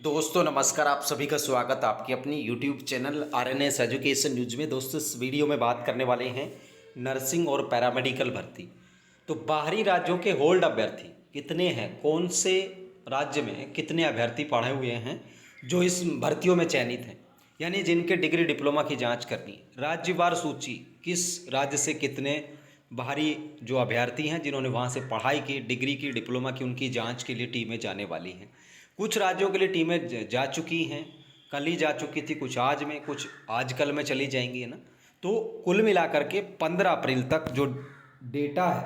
दोस्तों नमस्कार। आप सभी का स्वागत आपके अपनी YouTube channel RNS education news में। दोस्तों इस वीडियो में बात करने वाले हैं नर्सिंग और पैरामेडिकल भर्ती। तो बाहरी राज्यों के होल्ड अभ्यर्थी कितने हैं, कौन से राज्य में कितने अभ्यर्थी पढ़े हुए हैं जो इस भर्तियों में चयनित हैं, यानी जिनके डिग्री डिप्लोमा की जाँच करनी है। राज्यवार सूची, किस राज्य से कितने बाहरी जो अभ्यर्थी हैं जिन्होंने वहाँ से पढ़ाई की, डिग्री की, डिप्लोमा की, उनकी जांच के लिए टीमें जाने वाली हैं। कुछ राज्यों के लिए टीमें जा चुकी हैं, कल ही जा चुकी थी, कुछ आज में, कुछ आज कल में चली जाएंगी, है ना। तो कुल मिलाकर के 15 अप्रैल तक जो डेटा है,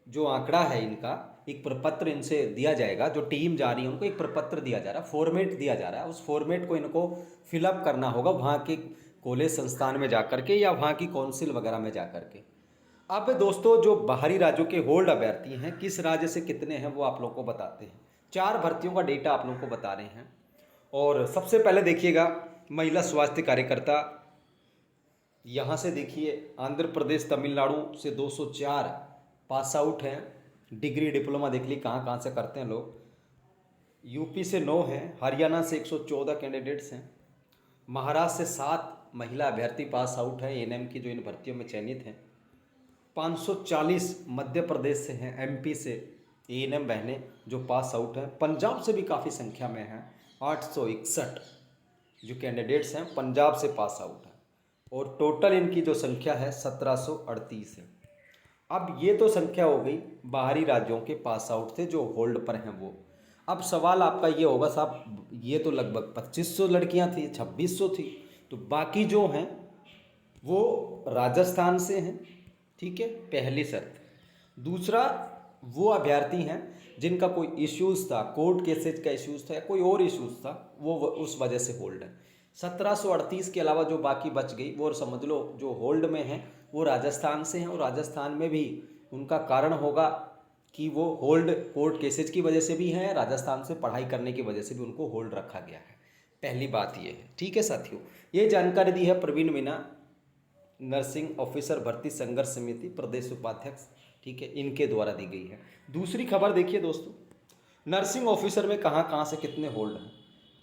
जो आंकड़ा है, इनका एक प्रपत्र इनसे दिया जाएगा। जो टीम जा रही है उनको एक प्रपत्र दिया जा रहा है, फॉर्मेट दिया जा रहा है। उस फॉर्मेट को इनको फिलअप करना होगा वहाँ के कॉलेज संस्थान में जा कर के या वहाँ की काउंसिल वगैरह में जा कर के। अब दोस्तों जो बाहरी राज्यों के होल्ड अभ्यर्थी हैं, किस राज्य से कितने हैं वो आप लोगों को बताते हैं। 4 भर्तियों का डेटा आप लोगों को बता रहे हैं। और सबसे पहले देखिएगा, महिला स्वास्थ्य कार्यकर्ता, यहाँ से देखिए आंध्र प्रदेश तमिलनाडु से 204 पास आउट हैं। डिग्री डिप्लोमा देख ली कहाँ कहाँ से करते हैं लोग। यूपी से 9 हैं, हरियाणा से 114 कैंडिडेट्स हैं, महाराष्ट्र से 7 महिला अभ्यर्थी पास आउट हैं एएनएम की, जो इन भर्तियों में चयनित हैं। 540 मध्य प्रदेश से हैं, एमपी से एएनएम बहनें जो पास आउट हैं। पंजाब से भी काफ़ी संख्या में हैं, 861 जो कैंडिडेट्स हैं पंजाब से पास आउट हैं। और टोटल इनकी जो संख्या है 1738 है। अब ये तो संख्या हो गई बाहरी राज्यों के पास आउट थे जो होल्ड पर हैं वो। अब सवाल आपका ये होगा, साहब ये तो लगभग 2500 लड़कियां थी, 2600 थी, तो बाकी जो हैं वो राजस्थान से हैं, ठीक है, पहली शर्त। दूसरा, वो अभ्यर्थी हैं जिनका कोई इश्यूज़ था, कोर्ट केसेज का इश्यूज़ था या कोई और इश्यूज़ था, वो उस वजह से होल्ड है। 1738 के अलावा जो बाकी बच गई वो समझ लो जो होल्ड में हैं वो राजस्थान से हैं। और राजस्थान में भी उनका कारण होगा कि वो होल्ड कोर्ट केसेज की वजह से भी हैं, राजस्थान से पढ़ाई करने की वजह से भी उनको होल्ड रखा गया है। पहली बात ये है, ठीक है साथियों। ये जानकारी दी है प्रवीण मीना, नर्सिंग ऑफिसर भर्ती संघर्ष समिति प्रदेश उपाध्यक्ष, ठीक है, इनके द्वारा दी गई है। दूसरी खबर देखिए दोस्तों, नर्सिंग ऑफिसर में कहाँ कहाँ से कितने होल्ड हैं।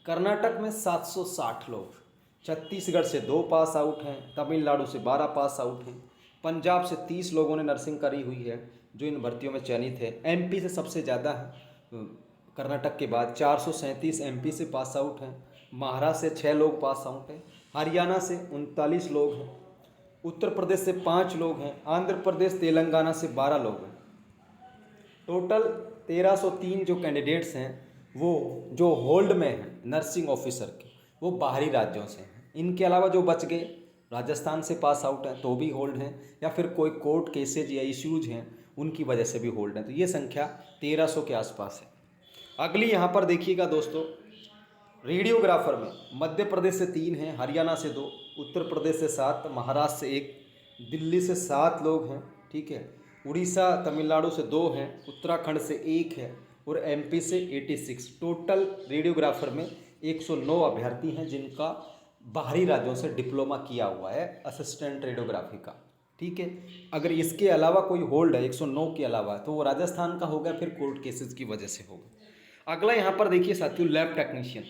कर्नाटक में 760 लोग, छत्तीसगढ़ से 2 पास आउट हैं, तमिलनाडु से 12 पास आउट हैं, पंजाब से 30 लोगों ने नर्सिंग करी हुई है जो इन भर्तियों में चयनित है। एमपी से सबसे ज़्यादा है, कर्नाटक के बाद 437 एमपी से पास आउट हैं, महाराष्ट्र से 6 लोग पास आउट हैं, हरियाणा से 39 लोग हैं, उत्तर प्रदेश से 5 लोग हैं, आंध्र प्रदेश तेलंगाना से 12 लोग हैं। टोटल 1303 जो कैंडिडेट्स हैं वो जो होल्ड में हैं नर्सिंग ऑफिसर के, वो बाहरी राज्यों से हैं। इनके अलावा जो बच गए राजस्थान से पास आउट हैं तो भी होल्ड हैं, या फिर कोई कोर्ट केसेज या इश्यूज हैं उनकी वजह से भी होल्ड हैं। तो ये संख्या 1300 के आसपास है। अगली यहाँ पर देखिएगा दोस्तों, रेडियोग्राफर में मध्य प्रदेश से 3 हैं, हरियाणा से 2, उत्तर प्रदेश से 7, महाराष्ट्र से 1, दिल्ली से 7 लोग हैं, ठीक है, उड़ीसा तमिलनाडु से 2 हैं, उत्तराखंड से 1 है और एमपी से 86। टोटल रेडियोग्राफर में 109 अभ्यर्थी हैं जिनका बाहरी राज्यों से डिप्लोमा किया हुआ है असिस्टेंट रेडियोग्राफी का, ठीक है। अगर इसके अलावा कोई होल्ड है 109 के अलावा तो वो राजस्थान का होगा, फिर कोर्ट केसेस की वजह से होगा। अगला यहाँ पर देखिए साथियों, लैब टेक्नीशियन।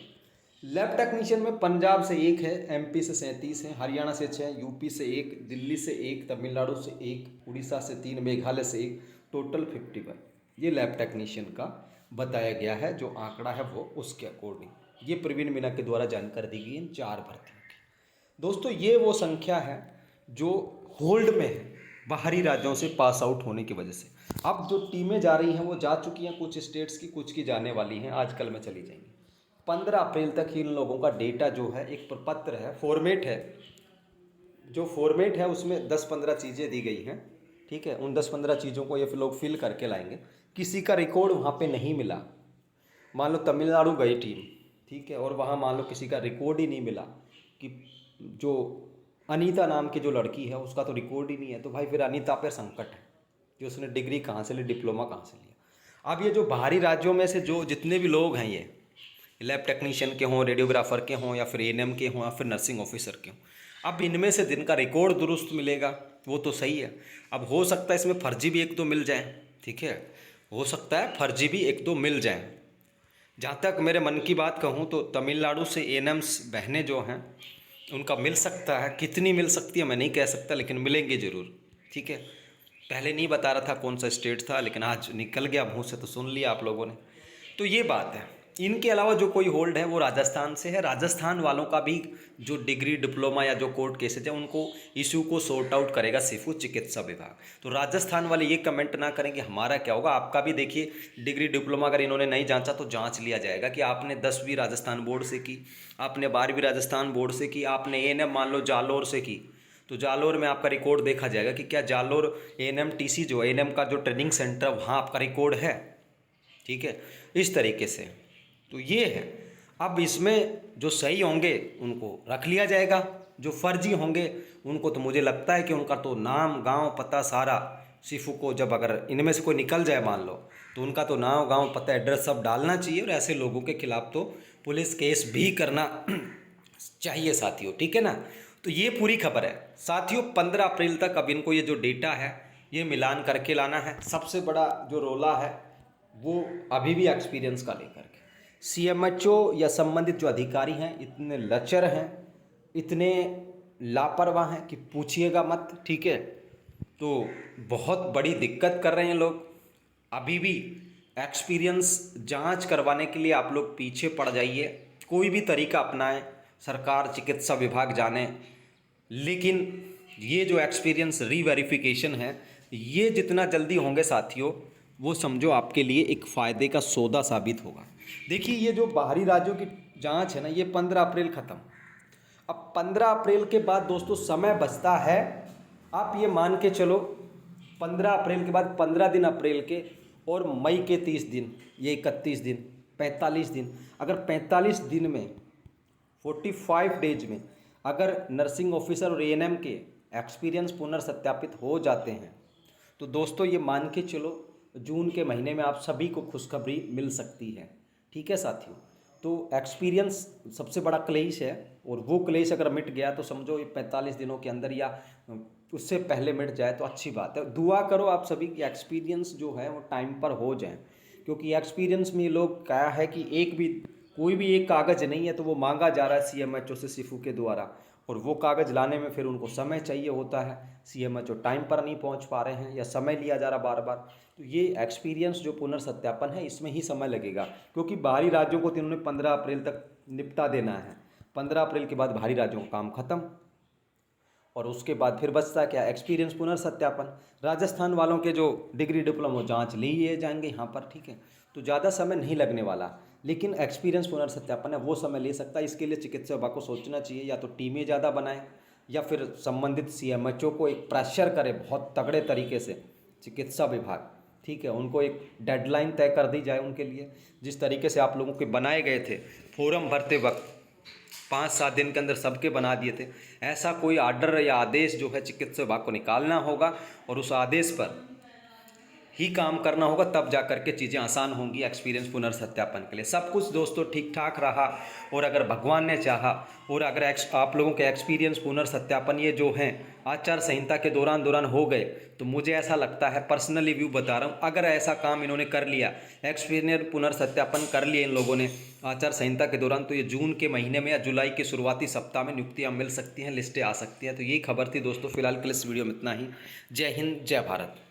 लैब टेक्नीशियन में पंजाब से 1 है, एमपी से 37 है, हरियाणा से 6, यूपी से 1, दिल्ली से 1, तमिलनाडु से 1, उड़ीसा से 3, मेघालय से 1, टोटल 51। ये लैब टेक्नीशियन का बताया गया है, जो आंकड़ा है वो उसके अकॉर्डिंग। ये प्रवीण मीना के द्वारा जानकारी दी गई इन 4 भर्तियों की। दोस्तों ये वो संख्या है जो होल्ड में है बाहरी राज्यों से पास आउट होने की वजह से। अब जो टीमें जा रही हैं वो जा चुकी हैं, कुछ स्टेट्स की, कुछ की जाने वाली हैं, आजकल में चली जाएंगी। 15 अप्रैल तक ही इन लोगों का डेटा जो है, एक प्रपत्र है, फॉर्मेट है, जो फॉर्मेट है उसमें 10-15 चीज़ें दी गई हैं, ठीक है। उन 10-15 चीज़ों को ये लोग फिल करके लाएंगे। किसी का रिकॉर्ड वहाँ पे नहीं मिला, मान लो तमिलनाडु गई टीम, ठीक है, और वहाँ मान लो किसी का रिकॉर्ड ही नहीं मिला कि जो अनीता नाम की जो लड़की है उसका तो रिकॉर्ड ही नहीं है, तो भाई फिर अनीता पर संकट है कि उसने डिग्री कहाँ से ली, डिप्लोमा कहाँ से लिया। अब ये जो बाहरी राज्यों में से जो जितने भी लोग हैं, ये लैब टेक्नीशियन के हों, रेडियोग्राफर के हों, या फिर एएनएम के हों, या फिर नर्सिंग ऑफिसर के हों, अब इनमें से जिनका रिकॉर्ड दुरुस्त मिलेगा वो तो सही है। अब हो सकता है इसमें फर्जी भी 1-2 मिल जाए, ठीक है, हो सकता है फर्जी भी 1-2 मिल जाए, जहाँ तक मेरे मन की बात कहूँ तो तमिलनाडु से एएनएम्स बहनें जो हैं उनका मिल सकता है, कितनी मिल सकती है मैं नहीं कह सकता, लेकिन मिलेंगे ज़रूर। ठीक है, पहले नहीं बता रहा था कौन सा स्टेट था, लेकिन आज निकल गया मुँह से तो सुन लिया आप लोगों ने। तो ये बात है। इनके अलावा जो कोई होल्ड है वो राजस्थान से है। राजस्थान वालों का भी जो डिग्री डिप्लोमा या जो कोर्ट केसेज है उनको इशू को सॉर्ट आउट करेगा सिर्फ चिकित्सा विभाग। तो राजस्थान वाले ये कमेंट ना करें कि हमारा क्या होगा। आपका भी देखिए डिग्री डिप्लोमा अगर इन्होंने नहीं जांचा तो जांच लिया जाएगा कि आपने 10वीं राजस्थान बोर्ड से की, आपने 12वीं राजस्थान बोर्ड से की, आपने एएनएम मान लो जालोर से की, तो जालोर में आपका रिकॉर्ड देखा जाएगा कि क्या जालोर एएनएमटीसी जो एएनएम का जो ट्रेनिंग सेंटर वहाँ आपका रिकॉर्ड है। ठीक है, इस तरीके से तो ये है। अब इसमें जो सही होंगे उनको रख लिया जाएगा, जो फर्जी होंगे उनको तो मुझे लगता है कि उनका तो नाम गांव पता सारा सिफू को, जब अगर इनमें से कोई निकल जाए मान लो, तो उनका तो नाम गांव पता एड्रेस सब डालना चाहिए और ऐसे लोगों के खिलाफ तो पुलिस केस भी करना चाहिए साथियों। ठीक है ना। तो ये पूरी खबर है साथियों। 15 अप्रैल तक अब इनको ये जो डेटा है ये मिलान करके लाना है। सबसे बड़ा जो रोला है वो अभी भी एक्सपीरियंस का लेकर के सीएमएचओ या संबंधित जो अधिकारी हैं इतने लचर हैं, इतने लापरवाह हैं कि पूछिएगा मत। ठीक है, तो बहुत बड़ी दिक्कत कर रहे हैं लोग। अभी भी एक्सपीरियंस जांच करवाने के लिए आप लोग पीछे पड़ जाइए, कोई भी तरीका अपनाएं, सरकार चिकित्सा विभाग जाने, लेकिन ये जो एक्सपीरियंस रीवेरिफिकेशन है ये जितना जल्दी होंगे साथियों वो समझो आपके लिए एक फ़ायदे का सौदा साबित होगा। देखिए ये जो बाहरी राज्यों की जांच है ना ये 15 अप्रैल ख़त्म। अब 15 अप्रैल के बाद दोस्तों समय बचता है, आप ये मान के चलो 15 अप्रैल के बाद 15 दिन अप्रैल के और मई के 30 दिन, ये 31 दिन, 45 दिन। अगर 45 दिन में 45 डेज में अगर नर्सिंग ऑफिसर और एएनएम के एक्सपीरियंस पुनर्सत्यापित हो जाते हैं तो दोस्तों ये मान के चलो जून के महीने में आप सभी को खुशखबरी मिल सकती है। ठीक है साथियों, तो एक्सपीरियंस सबसे बड़ा क्लेश है और वो क्लेश अगर मिट गया तो समझो ये 45 दिनों के अंदर या उससे पहले मिट जाए तो अच्छी बात है। दुआ करो आप सभी की एक्सपीरियंस जो है वो टाइम पर हो जाए, क्योंकि एक्सपीरियंस में ये लोग क्या है कि कोई भी एक कागज़ नहीं है तो वो मांगा जा रहा है सीएमएचओ से सिफू के द्वारा, और वो कागज़ लाने में फिर उनको समय चाहिए होता है। सीएमएचओ टाइम पर नहीं पहुंच पा रहे हैं या समय लिया जा रहा बार बार। तो ये एक्सपीरियंस जो पुनर्सत्यापन है इसमें ही समय लगेगा, क्योंकि बाहरी राज्यों को तो इन्होंने 15 अप्रैल तक निपटा देना है। 15 अप्रैल के बाद बाहरी राज्यों का काम खत्म और उसके बाद फिर बचता क्या, एक्सपीरियंस पुनर्सत्यापन। राजस्थान वालों के जो डिग्री डिप्लोमा जांच लिए जाएंगे यहाँ पर। ठीक है, तो ज़्यादा समय नहीं लगने वाला, लेकिन एक्सपीरियंस पुनर्सत्यापन है वो समय ले सकता है। इसके लिए चिकित्सा विभाग को सोचना चाहिए, या तो टीमें ज़्यादा बनाएं या फिर संबंधित सीएमएचओ को एक प्रेशर करे बहुत तगड़े तरीके से चिकित्सा विभाग। ठीक है, उनको एक डेडलाइन तय कर दी जाए उनके लिए, जिस तरीके से आप लोगों के बनाए गए थे फॉर्म भरते वक्त 5-7 दिन के अंदर सबके बना दिए थे। ऐसा कोई आर्डर या आदेश जो है चिकित्सा विभाग को निकालना होगा और उस आदेश पर ही काम करना होगा, तब जा कर के चीज़ें आसान होंगी एक्सपीरियंस पुनर्सत्यापन के लिए। सब कुछ दोस्तों ठीक ठाक रहा और अगर भगवान ने चाहा और अगर आप लोगों के एक्सपीरियंस पुनर्सत्यापन ये जो हैं आचार संहिता के दौरान हो गए, तो मुझे ऐसा लगता है, पर्सनली व्यू बता रहा हूँ, अगर ऐसा काम इन्होंने कर लिया, एक्सपीरियंस पुनर्सत्यापन कर लिया इन लोगों ने आचार संहिता के दौरान, तो ये जून के महीने में या जुलाई के शुरुआती सप्ताह में नियुक्तियाँ मिल सकती हैं, लिस्टें आ सकती हैं। तो यही खबर थी दोस्तों। फिलहाल के लिए इस वीडियो में इतना ही। जय हिंद, जय भारत।